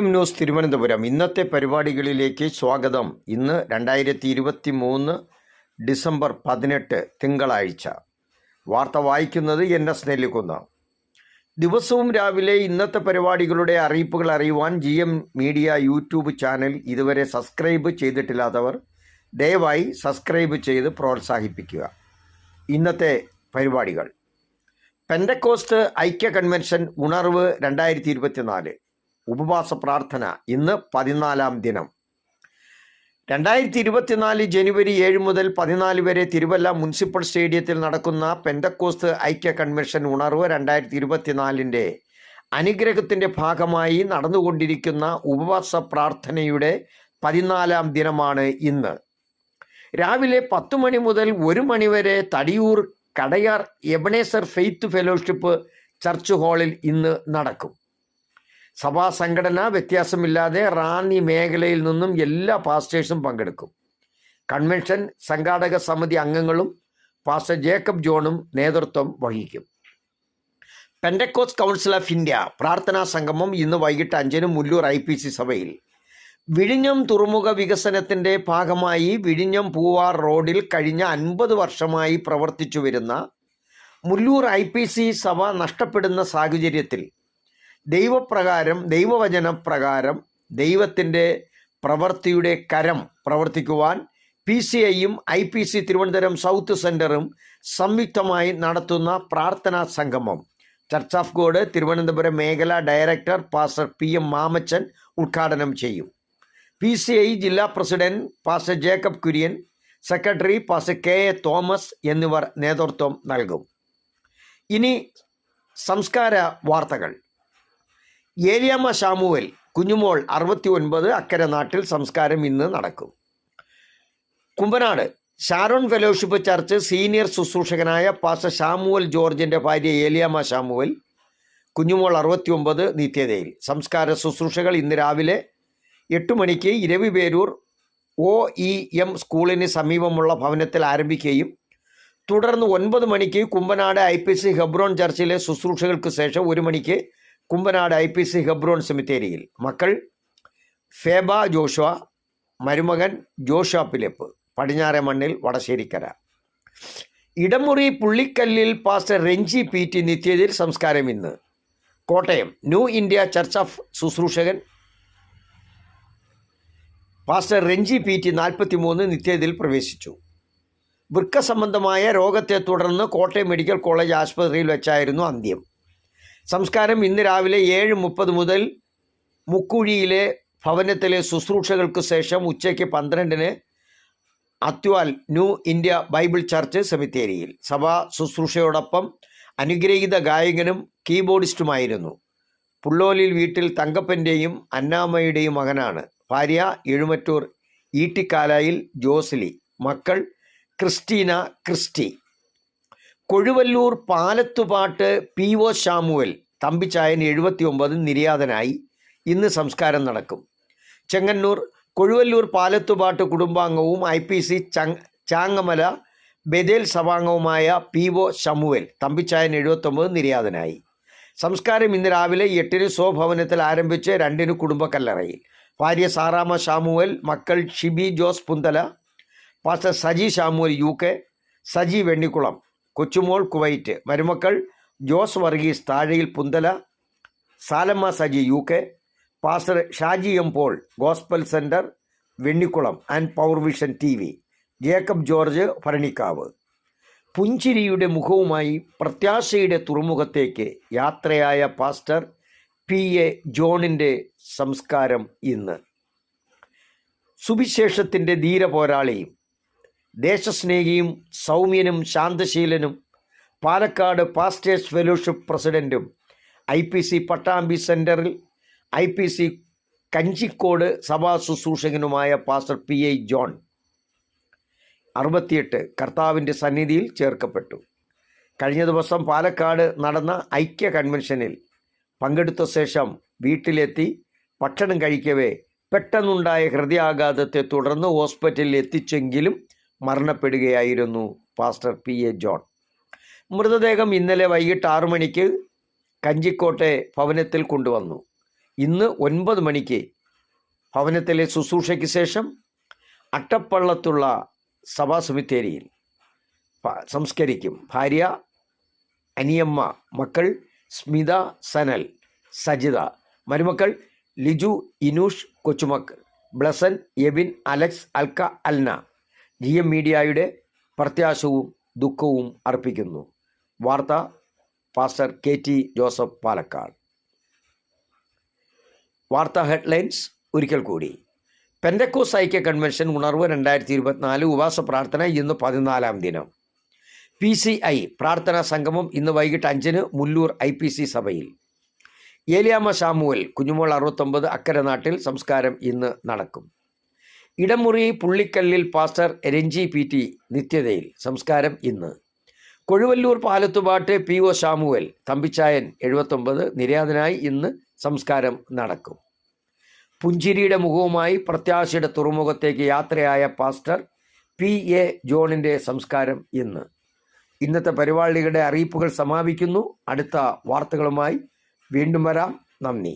News Thiruvananthapuram ഇന്നത്തെ പരിപാടികളിലേക്ക് സ്വാഗതം. ഇന്ന് 2023 ഡിസംബർ 18 തിങ്കളാഴ്ച. വാർത്ത വായിക്കുന്നത് NS നെല്ലിക്കുന്ന്. ദിവസവും രാവിലെ ഇന്നത്തെ പരിപാടികളുടെ അറിയിപ്പുകൾ അറിയുവാൻ GM മീഡിയ യൂട്യൂബ് ചാനൽ ഇതുവരെ സബ്സ്ക്രൈബ് ചെയ്തിട്ടില്ലാത്തവർ ദയവായി സബ്സ്ക്രൈബ് ചെയ്ത് പ്രോത്സാഹിപ്പിക്കുക. ഇന്നത്തെ പരിപാടികൾ: പെന്തക്കോസ്ത് ഐക്യ കൺവെൻഷൻ ഉണർവ് 2024 ഉപവാസ പ്രാർത്ഥന ഇന്ന് 14ാം ദിനം. 2024 ജനുവരി 7 മുതൽ 14 വരെ തിരുവല്ല മുനിസിപ്പൽ സ്റ്റേഡിയത്തിൽ നടക്കുന്ന പെന്തക്കോസ്ത് ഐക്യ കൺവെൻഷൻ ഉണർവ് 2024 അനുഗ്രഹത്തിൻ്റെ ഭാഗമായി നടന്നുകൊണ്ടിരിക്കുന്ന ഉപവാസ പ്രാർത്ഥനയുടെ 14ാം ദിനമാണ് ഇന്ന്. രാവിലെ 10 മണി മുതൽ 1 മണി വരെ തടിയൂർ കടയാർ എബണേസർ ഫെയ്ത്ത് ഫെലോഷിപ്പ് ചർച്ച് ഹാളിൽ ഇന്ന് നടക്കും. സഭാ സംഘടന വ്യത്യാസമില്ലാതെ റാന്നി മേഖലയിൽ നിന്നും എല്ലാ പാസ്റ്റേഴ്സും പങ്കെടുക്കും. കൺവെൻഷൻ സംഘാടക സമിതി അംഗങ്ങളും പാസ്റ്റർ ജേക്കബ് ജോണും നേതൃത്വം വഹിക്കും. പെന്തക്കോസ്ത് കൗൺസിൽ ഓഫ് ഇന്ത്യ പ്രാർത്ഥനാ സംഗമം ഇന്ന് വൈകിട്ട് 5-ന് മുല്ലൂർ IPC സഭയിൽ. വിഴിഞ്ഞം തുറമുഖ വികസനത്തിൻ്റെ ഭാഗമായി വിഴിഞ്ഞം പൂവാർ റോഡിൽ കഴിഞ്ഞ 50 വർഷമായി പ്രവർത്തിച്ചു വരുന്ന മുല്ലൂർ IPC സഭ നഷ്ടപ്പെടുന്ന സാഹചര്യത്തിൽ ദൈവവചനപ്രകാരം ദൈവത്തിൻ്റെ പ്രവൃത്തിയുടെ കരം പ്രവർത്തിക്കുവാൻ PCIയും IPC തിരുവനന്തപുരം സൗത്ത് സെൻറ്ററും സംയുക്തമായി നടത്തുന്ന പ്രാർത്ഥനാ സംഗമം ചർച്ച് ഓഫ് ഗോഡ് തിരുവനന്തപുരം മേഖലാ ഡയറക്ടർ പാസ്റ്റർ PM മാമച്ചൻ ഉദ്ഘാടനം ചെയ്യും. PCI ജില്ലാ president pastor Jacob Kurian, secretary pastor KA Thomas എന്നിവർ നേതൃത്വം നൽകും. ഇനി സംസ്കാര വാർത്തകൾ. ഏലിയാമ്മ ശാമുവേൽ കുഞ്ഞുമോൾ 69 അക്കരെ നാട്ടിൽ സംസ്കാരം ഇന്ന് നടക്കും. Kumbanad Sharon fellowship church senior ശുശ്രൂഷകനായ പാസ്റ്റർ ശാമുവൽ ജോർജിൻ്റെ ഭാര്യ ഏലിയാമ്മ ശാമുവേൽ കുഞ്ഞുമോൾ 69 നിത്യതയിൽ. സംസ്കാര ശുശ്രൂഷകൾ ഇന്ന് രാവിലെ 8 മണിക്ക് ഇരവിപേരൂർ OEM സ്കൂളിന് സമീപമുള്ള ഭവനത്തിൽ ആരംഭിക്കുകയും തുടർന്ന് 9 മണിക്ക് കുമ്പനാട് IPC ഹെബ്രോൺ ചർച്ചിലെ ശുശ്രൂഷകൾക്ക് ശേഷം 1 മണിക്ക് കുമ്പനാട് IPC ഹെബ്രോൺ സെമിത്തേരിയിൽ. മക്കൾ ഫേബ ജോഷുവ, മരുമകൻ ജോഷുവ ഫിലിപ്പ്, പടിഞ്ഞാറെ മണ്ണിൽ വടശ്ശേരിക്കര. ഇടമുറി പുള്ളിക്കല്ലിൽ പാസ്റ്റർ രഞ്ജി PT നിത്യതയിൽ സംസ്കാരം ഇന്ന്. Kottayam new India church of ശുശ്രൂഷകൻ പാസ്റ്റർ രഞ്ജി PT 43 നിത്യതയിൽ പ്രവേശിച്ചു. വൃക്ക സംബന്ധമായ രോഗത്തെ തുടർന്ന് കോട്ടയം മെഡിക്കൽ കോളേജ് ആശുപത്രിയിൽ വെച്ചായിരുന്നു അന്ത്യം. സംസ്കാരം ഇന്ന് രാവിലെ 7:30 മുതൽ മുക്കുഴിയിലെ ഭവനത്തിലെ ശുശ്രൂഷകൾക്ക് ശേഷം ഉച്ചയ്ക്ക് 12-ന് Atwal new India Bible church സെമിത്തേരിയിൽ. സഭാ ശുശ്രൂഷയോടൊപ്പം അനുഗ്രഹീത ഗായകനും കീബോർഡിസ്റ്റുമായിരുന്നു. പുള്ളോലിൽ വീട്ടിൽ തങ്കപ്പൻ്റെയും അന്നാമ്മയുടെയും മകനാണ്. ഭാര്യ എഴുമറ്റൂർ ഈട്ടിക്കാലായിൽ ജോസ്ലി, മക്കൾ ക്രിസ്റ്റീന, ക്രിസ്റ്റി. കൊഴുവല്ലൂർ പാലത്തുപാട്ട് PO ശാമുവൽ തമ്പിച്ചായൻ 79 നിര്യാതനായി. ഇന്ന് സംസ്കാരം നടക്കും. ചെങ്ങന്നൂർ കൊഴുവല്ലൂർ പാലത്തുപാട്ട് കുടുംബാംഗവും IPC ചാങ്ങമല ബദേൽ സഭാംഗവുമായ PO ശമുവൽ തമ്പിച്ചായൻ 79 നിര്യാതനായി. സംസ്കാരം ഇന്ന് രാവിലെ 8-ന് സ്വഭവനത്തിൽ ആരംഭിച്ച് 2-ന് കുടുംബക്കല്ലറയിൽ. ഭാര്യ സാറാമ്മ ശാമുവൽ, മക്കൾ Shibi Jose Punthala, pastor Saji Samuel UK, Saji Vennikulam, Kochumol Kuwait, മരുമക്കൾ ജോസ് വർഗീസ് താഴയിൽ Punthala, Salamma Saji UK, pastor Shaji M Paul gospel centre Vennikulam and power vision TV, Jacob George Bharanikkavu. പുഞ്ചിരിയുടെ മുഖവുമായി പ്രത്യാശയുടെ തുറമുഖത്തേക്ക് യാത്രയായ പാസ്റ്റർ PA ജോണിൻ്റെ സംസ്കാരം ഇന്ന്. സുവിശേഷത്തിൻ്റെ ധീരപോരാളിയും ദേശസ്നേഹിയും സൗമ്യനും ശാന്തശീലനും പാലക്കാട് പാസ്റ്റേഴ്സ് ഫെലോഷിപ്പ് പ്രസിഡൻറ്റും IPC പട്ടാമ്പി സെൻറ്ററിൽ IPC കഞ്ചിക്കോട് സഭാ ശുശ്രൂഷകനുമായ പാസ്റ്റർ PI ജോൺ 68 കർത്താവിൻ്റെ സന്നിധിയിൽ ചേർക്കപ്പെട്ടു. കഴിഞ്ഞ ദിവസം പാലക്കാട് നടന്ന ഐക്യ കൺവെൻഷനിൽ പങ്കെടുത്ത ശേഷം വീട്ടിലെത്തി ഭക്ഷണം കഴിക്കവേ പെട്ടെന്നുണ്ടായ ഹൃദയാഘാതത്തെ തുടർന്ന് ഹോസ്പിറ്റലിൽ എത്തിച്ചെങ്കിലും മരണപ്പെടുകയായിരുന്നു പാസ്റ്റർ PA ജോൺ. മൃതദേഹം ഇന്നലെ വൈകിട്ട് 6 മണിക്ക് കഞ്ചിക്കോട്ടെ ഭവനത്തിൽ കൊണ്ടുവന്നു. ഇന്ന് 9 മണിക്ക് ഭവനത്തിലെ ശുശ്രൂഷയ്ക്ക് ശേഷം അട്ടപ്പള്ളത്തുള്ള സഭാ സെമിത്തേരിയിൽ സംസ്കരിക്കും. ഭാര്യ അനിയമ്മ, മക്കൾ സ്മിത, സനൽ, സജിത, മരുമക്കൾ ലിജു, ഇനൂഷ്, കൊച്ചുമക്കൾ ബ്ലസൻ, എബിൻ, അലക്സ്, അൽക്ക, അൽന. GM മീഡിയയുടെ പ്രത്യാശവും ദുഃഖവും അർപ്പിക്കുന്നു. വാർത്ത പാസ്റ്റർ KT ജോസഫ്, പാലക്കാട്. വാർത്താ ഹെഡ്ലൈൻസ് ഒരിക്കൽ കൂടി. പെന്തക്കോസ്ത് ഐക്യ കൺവെൻഷൻ ഉണർവ് 2024 ഉപവാസ പ്രാർത്ഥന ഇന്ന് 14ാം ദിനം. PCI പ്രാർത്ഥനാ സംഗമം ഇന്ന് വൈകിട്ട് 5-ന് മുല്ലൂർ IPC സഭയിൽ. ഏലിയാമ്മ ശാമുവൽ കുഞ്ഞുമോൾ 69 അക്കരെ നാട്ടിൽ സംസ്കാരം ഇന്ന് നടക്കും. ഇടമുറി പുള്ളിക്കല്ലിൽ പാസ്റ്റർ രഞ്ജി PT നിത്യതയിൽ സംസ്കാരം ഇന്ന്. കൊഴുവല്ലൂർ പാലത്തുപാട്ട് PO ശാമുവൽ തമ്പിച്ചായൻ 79 നിര്യാതനായി ഇന്ന് സംസ്കാരം നടക്കും. പുഞ്ചിരിയുടെ മുഖവുമായി പ്രത്യാശയുടെ തുറമുഖത്തേക്ക് യാത്രയായ പാസ്റ്റർ PA ജോണിൻ്റെ സംസ്കാരം ഇന്ന്. ഇന്നത്തെ പരിപാടികളുടെ അറിയിപ്പുകൾ സമാപിക്കുന്നു. അടുത്ത വാർത്തകളുമായി വീണ്ടും വരാം. നന്ദി.